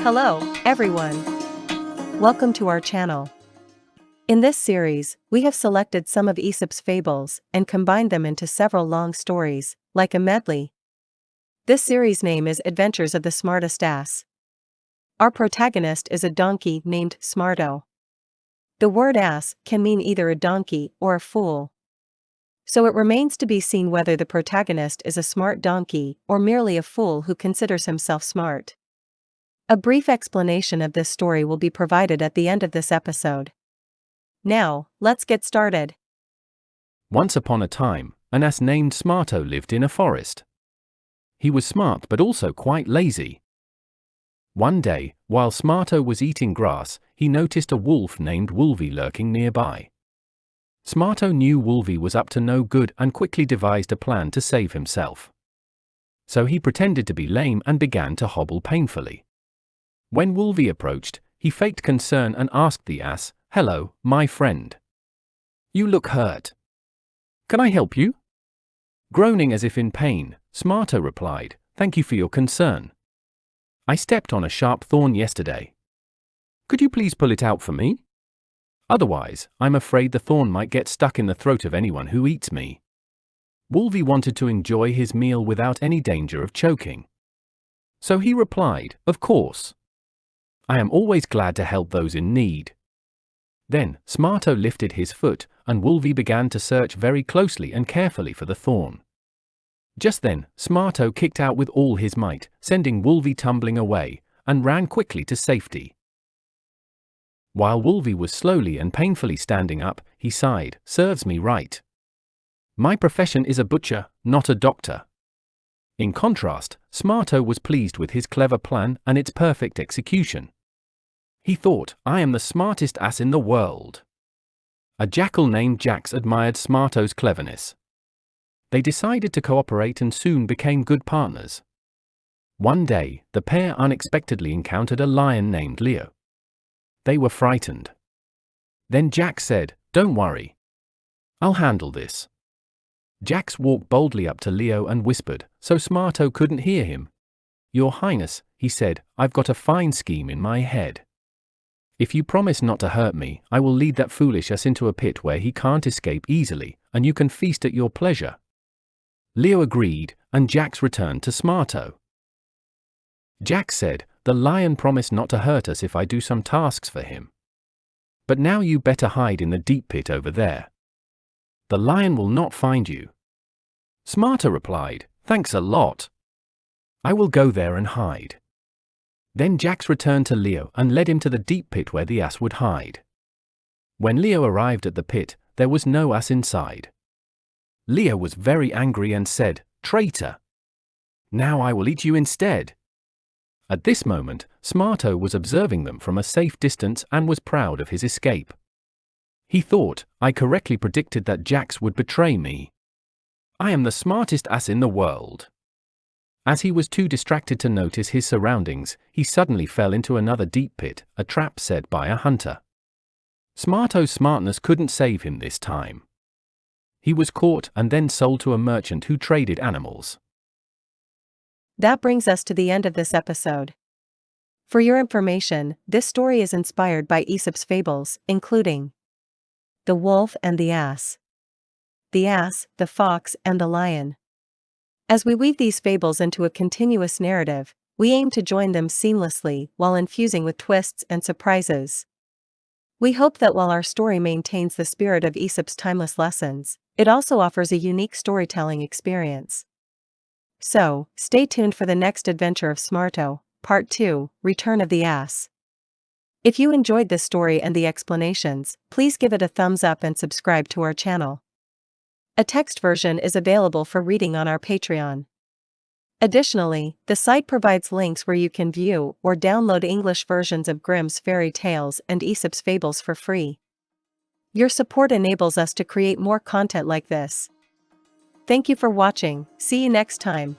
Hello, everyone. Welcome to our channel. In this series, we have selected some of Aesop's fables and combined them into several long stories, like a medley. This series name is Adventures of the Smartest Ass. Our protagonist is a donkey named Smarto. The word ass can mean either a donkey or a fool. So it remains to be seen whether the protagonist is a smart donkey or merely a fool who considers himself smart. A brief explanation of this story will be provided at the end of this episode. Now, let's get started. Once upon a time, an ass named Smarto lived in a forest. He was smart but also quite lazy. One day, while Smarto was eating grass, he noticed a wolf named Wolvie lurking nearby. Smarto knew Wolvie was up to no good and quickly devised a plan to save himself. So he pretended to be lame and began to hobble painfully. When Wolvie approached, he faked concern and asked the ass, "Hello, my friend. You look hurt. Can I help you?" Groaning as if in pain, Smarto replied, "Thank you for your concern. I stepped on a sharp thorn yesterday. Could you please pull it out for me? Otherwise, I'm afraid the thorn might get stuck in the throat of anyone who eats me." Wolvie wanted to enjoy his meal without any danger of choking. So he replied, "Of course. I am always glad to help those in need." Then, Smarto lifted his foot, and Wolvie began to search very closely and carefully for the thorn. Just then, Smarto kicked out with all his might, sending Wolvie tumbling away, and ran quickly to safety. While Wolvie was slowly and painfully standing up, he sighed, "Serves me right. My profession is a butcher, not a doctor." In contrast, Smarto was pleased with his clever plan and its perfect execution. He thought, "I am the smartest ass in the world." A jackal named Jax admired Smarto's cleverness. They decided to cooperate and soon became good partners. One day, the pair unexpectedly encountered a lion named Leo. They were frightened. Then Jax said, "Don't worry. I'll handle this." Jax walked boldly up to Leo and whispered, so Smarto couldn't hear him. "Your Highness," he said, "I've got a fine scheme in my head. If you promise not to hurt me, I will lead that foolish ass into a pit where he can't escape easily, and you can feast at your pleasure." Leo agreed, and Jax returned to Smarto. Jax said, "The lion promised not to hurt us if I do some tasks for him. But now you better hide in the deep pit over there. The lion will not find you." Smarto replied, "Thanks a lot. I will go there and hide." Then Jax returned to Leo and led him to the deep pit where the ass would hide. When Leo arrived at the pit, there was no ass inside. Leo was very angry and said, "Traitor! Now I will eat you instead." At this moment, Smarto was observing them from a safe distance and was proud of his escape. He thought, "I correctly predicted that Jax would betray me. I am the smartest ass in the world." As he was too distracted to notice his surroundings, he suddenly fell into another deep pit, a trap set by a hunter. Smarto's smartness couldn't save him this time. He was caught and then sold to a merchant who traded animals. That brings us to the end of this episode. For your information, this story is inspired by Aesop's Fables, including the wolf and the ass, the fox, and the lion. As we weave these fables into a continuous narrative, we aim to join them seamlessly while infusing with twists and surprises. We hope that while our story maintains the spirit of Aesop's timeless lessons, it also offers a unique storytelling experience. So, stay tuned for the next adventure of Smarto, Part 2, Return of the Ass. If you enjoyed this story and the explanations, please give it a thumbs up and subscribe to our channel. A text version is available for reading on our Patreon. Additionally, the site provides links where you can view or download English versions of Grimm's fairy tales and Aesop's Fables for free. Your support enables us to create more content like this. Thank you for watching. See you next time.